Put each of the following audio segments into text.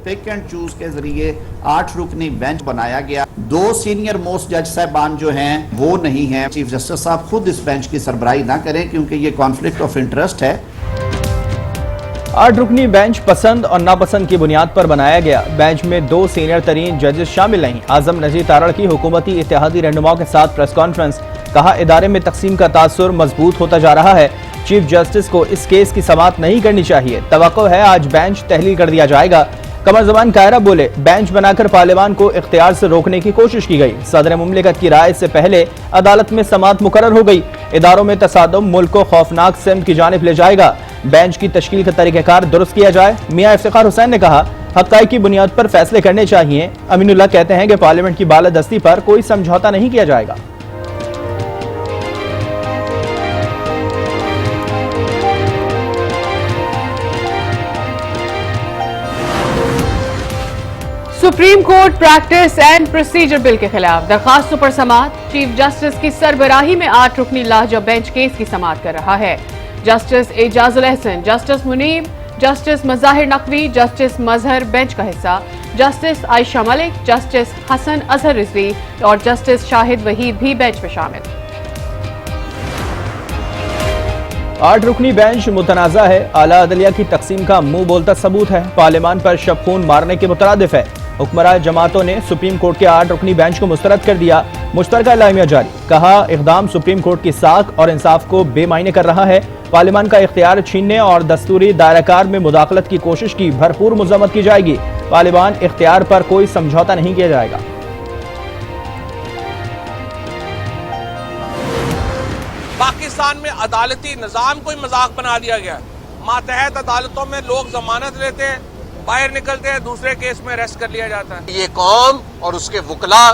Pick and choose के जरिए 8 रुकनी bench बनाया गया। 2 सीनियर मोस्ट जज साहबान जो हैं वो नहीं हैं। चीफ जस्टिस साहब खुद इस बेंच की सरबराही ना करें क्योंकि ये कॉन्फ्लिक्ट ऑफ इंटरेस्ट है। 8 रुकनी बेंच पसंद और नापसंद की बुनियाद पर बनाया गया। बेंच में 2 सीनियर तरीन जजेस शामिल नहीं। आजम नजीर तारड़ की हुकूमती इत्तेहादी रहनुमाओं के साथ प्रेस कॉन्फ्रेंस। कहा, इदारे में तकसीम का तासुर मजबूत होता जा रहा है। चीफ जस्टिस को इस केस की समाअत नहीं करनी चाहिए। तवक्को है आज बेंच तहलील कर दिया जाएगा। कमर जबान कायरा बोले, बेंच बनाकर पार्लियामान को इख्तियार से रोकने की कोशिश की गई। सदर मुमलिकत की राय से पहले अदालत में समाअत मुकर्रर हो गई। इदारों में तसादुम मुल्क को खौफनाक सिमत की जानिब ले जाएगा। बेंच की तश्कील का तरीक़ाकार दुरुस्त किया जाए। मियां इफ्तिखार हुसैन ने कहा, हक़ाइक़ की बुनियाद पर फैसले करने चाहिए। अमीनुल्लाह कहते हैं कि पार्लियामेंट की बालादस्ती पर कोई समझौता नहीं किया जाएगा। Supreme court practice and procedure bill के खिलाफ दरखास्तों पर समाअत। चीफ जस्टिस की सरबराही में 8 रुकनी लाहजा बेंच केस की समाअत कर रहा है। Justice Ejazul Ahsan, justice Munib, justice Mazahir Naqvi, justice Mazhar bench का हिस्सा, जस्टिस आयशा मलिक, जस्टिस हसन अजहर रिजवी और जस्टिस शाहिद वहीद भी बेंच में शामिल। 8 रुकनी बेंच मुतनाज़ा है। आला अदलिया की तकसीम का मुंह बोलता सबूत है। पार्लियामान पर शब खून मारने के मुतरादिफ है। हुक्मरान जमातों ने सुप्रीम कोर्ट के 8 रुकनी बेंच को मुस्तरद कर दिया। मुश्तरका एलामिया जारी। कहा, इक़दाम सुप्रीम कोर्ट की साख और इंसाफ को बेमायने कर रहा है। पार्लियामान का इख्तियार छीनने और दस्तूरी दायराकार में मुदाखलत की कोशिश की भरपूर मज़म्मत की जाएगी। पार्लियामान इख्तियार पर कोई समझौता नहीं किया जाएगा। पाकिस्तान में अदालती निजाम को ही मजाक बना दिया गया। मातहत अदालतों में लोग जमानत लेते हैं, बाहर निकलते हैं, दूसरे केस में अरेस्ट कर लिया जाता है। ये कौम और उसके वकला,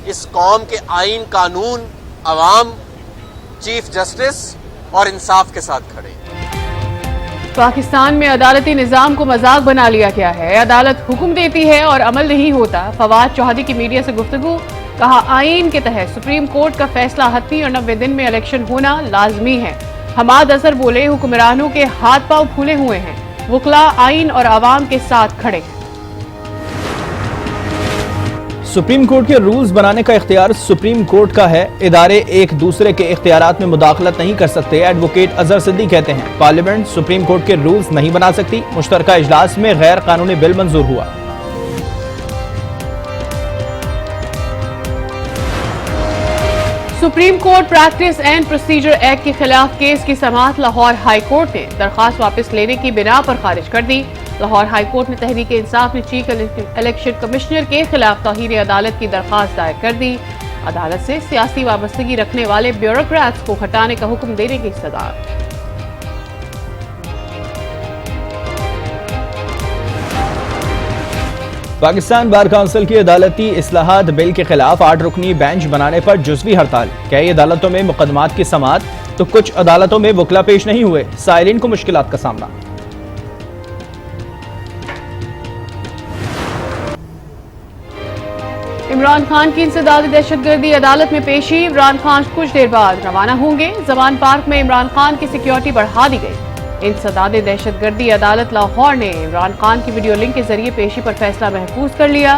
इस कौम के आइन, कानून, अवाम, चीफ जस्टिस और इंसाफ के साथ खड़े। पाकिस्तान में अदालती निजाम को मजाक बना लिया गया है। अदालत हुक्म देती है और अमल नहीं होता। फवाद चौहदी की मीडिया से गुफ्तगू। कहा, आइन के तहत सुप्रीम कोर्ट का फैसला हतमी और 90 दिन में इलेक्शन होना लाजमी है। हमाद अजहर बोले, हुक्मरानों के हाथ पांव फूले हुए हैं। वकला आइन और आवाम के साथ खड़े हैं। सुप्रीम कोर्ट के रूल्स बनाने का इख्तियार सुप्रीम कोर्ट का है। इदारे एक दूसरे के इख्तियारात में मुदाखलत नहीं कर सकते। एडवोकेट अजहर सिद्दी कहते हैं, पार्लियामेंट सुप्रीम कोर्ट के रूल्स नहीं बना सकती। मुश्तरका इजलास में गैर कानूनी बिल मंजूर हुआ। Supreme court practice and procedure act के खिलाफ केस की समाअत लाहौर हाई कोर्ट ने दरखास्त वापस लेने की बिना पर खारिज कर दी। लाहौर हाई कोर्ट ने तहरीक इंसाफ ने चीफ इलेक्शन कमिश्नर के खिलाफ तौहीन अदालत की दरखास्त दायर कर दी। अदालत से सियासी वाबस्तगी रखने वाले ब्यूरोक्रेट्स को हटाने का हुक्म देने की सदा। पाकिस्तान बार काउंसिल की अदालती इस्लाहात बिल के खिलाफ 8 रुकनी बेंच बनाने पर जुज़वी हड़ताल। कई अदालतों में मुकदमात की समाअत तो कुछ अदालतों में वकला पेश नहीं हुए। साइलिन को मुश्किलात का सामना। इमरान खान की इंसदादी दहशतगर्दी अदालत में पेशी। इमरान खान कुछ देर बाद रवाना होंगे। जमान पार्क में इमरान खान की सिक्योरिटी बढ़ा दी गई। इंसदादी दहशतगर्दी अदालत लाहौर ने इमरान खान की वीडियो लिंक के जरिए पेशी पर फैसला महफूज कर लिया।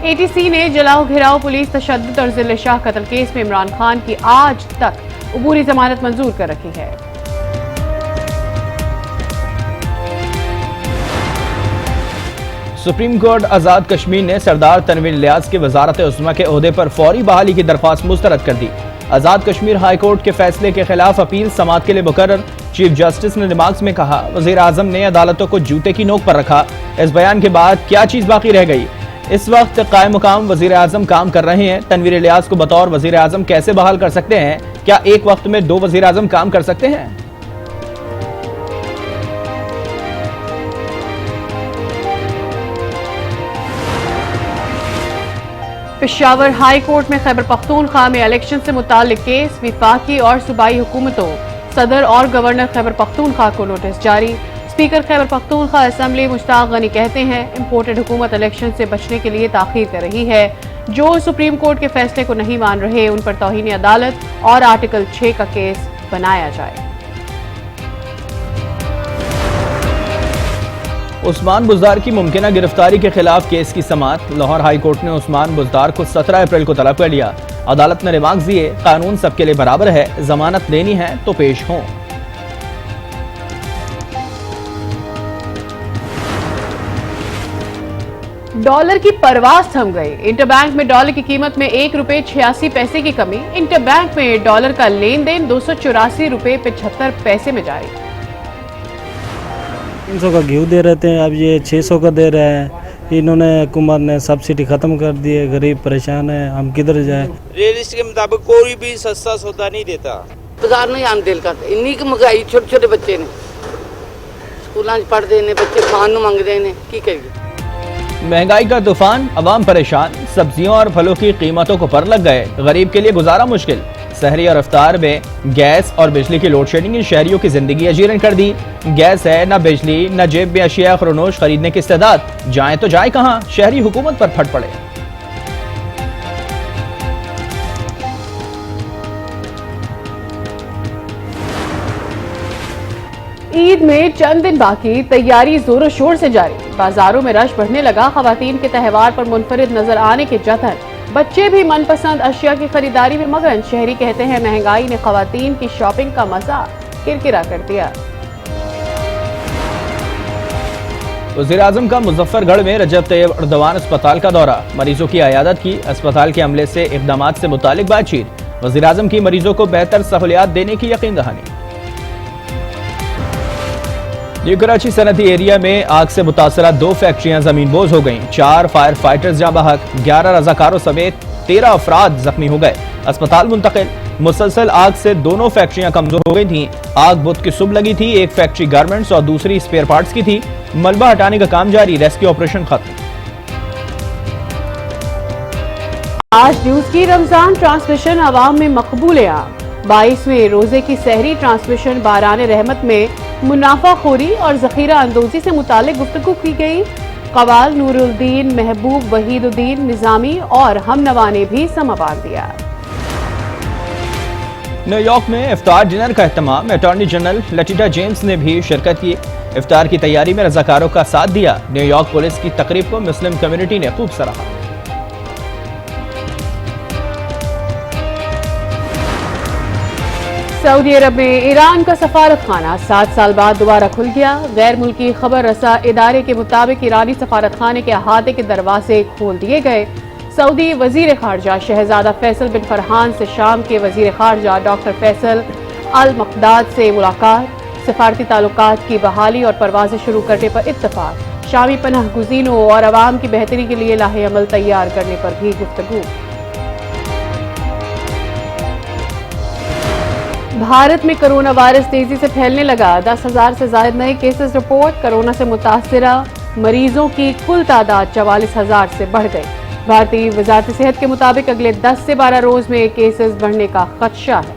ATC ने जलाओ घिराव, पुलिस तशद्दुद और जिले शाह कत्ल केस में इमरान खान की आज तक उबूरी जमानत मंजूर कर रखी है। सुप्रीम कोर्ट आजाद कश्मीर ने सरदार तनवीर इलियास की वजारत उज़्मा के ओहदे पर फौरी बहाली की दरख्वास्त मुस्तरद कर दी। आजाद कश्मीर हाई कोर्ट के फैसले के खिलाफ अपील समाअत के लिए मुकर्रर। चीफ जस्टिस ने रिमार्क्स में कहा, वजीर आजम ने अदालतों को जूते की नोक पर रखा। इस बयान के बाद क्या चीज बाकी रह गई? इस वक्त कायम मुकाम वजीर आजम काम कर रहे हैं। तनवीर इलियास को बतौर वजीर आजम कैसे बहाल कर सकते हैं? क्या एक वक्त में 2 वजीर आजम काम कर सकते हैं? पेशावर हाई कोर्ट में खैबर पख्तूनख्वा में इलेक्शन से मुताल्लिक केस। विफाकी और सूबाई हुकूमतों, सदर और गवर्नर खैबर पख्तूनख्वा को नोटिस जारी। स्पीकर खैबर पख्तूनख्वा असेंबली मुश्ताक गनी कहते हैं, इंपोर्टेड हुकूमत इलेक्शन से बचने के लिए ताखीर कर रही है। जो सुप्रीम कोर्ट के फैसले को नहीं मान रहे उन पर तौहीन अदालत और आर्टिकल 6 का केस बनाया जाए। उस्मान बुज़दार की मुमकिना गिरफ्तारी के खिलाफ केस की समाअत। लाहौर हाई कोर्ट ने उस्मान बुज़दार को 17 अप्रैल को तलब कर लिया। अदालत ने रिमार्क दिए, कानून सबके लिए बराबर है, जमानत देनी है तो पेश हों। डॉलर की परवाह थम गई। इंटरबैंक में डॉलर की कीमत में 1 रुपए 86 पैसे की कमी। इंटरबैंक में डॉलर का लेन देन 284 रुपए 75 पैसे में जारी। 300 का घी दे रहे थे, अब ये 600 का दे रहे हैं। इन्होंने हुकूमत ने सब्सिडी खत्म कर दी है, गरीब परेशान है, हम किधर जाए। रियलिस्ट के मुताबिक कोई भी सस्ता सौदा नहीं देता। बाजार नहीं आन दिल करते, इन्नी की महंगाई। छोटे छोटे बच्चे ने स्कूलों पढ़ते ने, बच्चे खान मंगते ने, की करिए। महंगाई का तूफान, अवाम परेशान। सब्जियों और फलों की कीमतों को पर लग गए, गरीब के लिए गुजारा मुश्किल। सहरी और इफ्तार में गैस और बिजली की लोड शेडिंग ने शहरियों की जिंदगी अजीरन कर दी। गैस है न बिजली, न जेब में अशिया खरनोश खरीदने की इस्तेदाद, जाए तो जाए कहां। शहरी हुकूमत पर फट पड़े। ईद में चंद दिन बाकी, तैयारी जोरों शोर से जारी। बाजारों में रश बढ़ने लगा। खवातीन के त्यौहार पर मुनफरिद नजर आने के जतन। बच्चे भी मनपसंद अशिया की खरीदारी में मगन। शहरी कहते हैं महंगाई ने खवातीन की शॉपिंग का मजा किरकिरा कर दिया। वज़ीर-ए-आज़म का मुजफ्फरगढ़ में रजब तैयब अर्दवान अस्पताल का दौरा, मरीजों की अयादत की। अस्पताल के अमले से इक़दामात से मुतालिक बातचीत। वज़ीर-ए-आज़म की मरीजों को बेहतर सहूलियात देने की यकीन दहानी। न्यू कराची सनती एरिया में आग से मुतासरा 2 फैक्ट्रियां जमीनबोज हो गईं। 4 फायर फाइटर्स जाँ बहक, 11 रजाकारों समेत 13 अफराद जख्मी हो गए, अस्पताल मुंतकिल। मुसलसल आग से दोनों फैक्ट्रियां कमजोर हो गई थीं। आग बुध की सुबह लगी थी। एक फैक्ट्री गारमेंट्स और दूसरी स्पेयर पार्ट्स की थी। मलबा हटाने का काम जारी, रेस्क्यू ऑपरेशन खत्म। आज न्यूज की रमजान ट्रांसमिशन अवाम में मकबूल है। 22वें रोजे की सहरी ट्रांसमिशन बारान रहमत में मुनाफाखोरी और जखीरा अंदोजी से मुतालिक गुफ्तगू की गई। कवाल नूरुद्दीन, महबूब वहीदुद्दीन निजामी और हमनवा ने भी समाबार दिया। न्यूयॉर्क में इफ्तार डिनर का एहतमाम, अटॉर्नी जनरल लटिटा जेम्स ने भी शिरकत की। इफ्तार की तैयारी में रजाकारों का साथ दिया। न्यूयॉर्क पुलिस की तकरीब को मुस्लिम कम्युनिटी ने खूब सराहा। सऊदी अरब में ईरान का सफारत खाना 7 साल बाद दोबारा खुल गया। गैर मुल्की खबर रसा इदारे के मुताबिक ईरानी सफारत खाने के अहाते के दरवाजे खोल दिए गए। सऊदी वजीर खारजा शहजादा फैसल बिन फरहान से शाम के वजीर खारजा डॉक्टर फैसल अल मकदाद से मुलाकात। सफारती ताल्लुकात की बहाली और परवाजें शुरू करने पर इत्तफाक। शामी पनाह गुज़ीनों और अवाम की बेहतरी के लिए लाहे अमल तैयार करने पर भी गुफ्तगू। भारत में कोरोना वायरस तेजी से फैलने लगा। 10,000 से ज्यादा नए केसेस रिपोर्ट। कोरोना से मुतासरा मरीजों की कुल तादाद 44,000 से बढ़ गई। भारतीय वजारत सेहत के मुताबिक अगले 10 से 12 रोज में केसेस बढ़ने का खदशा है।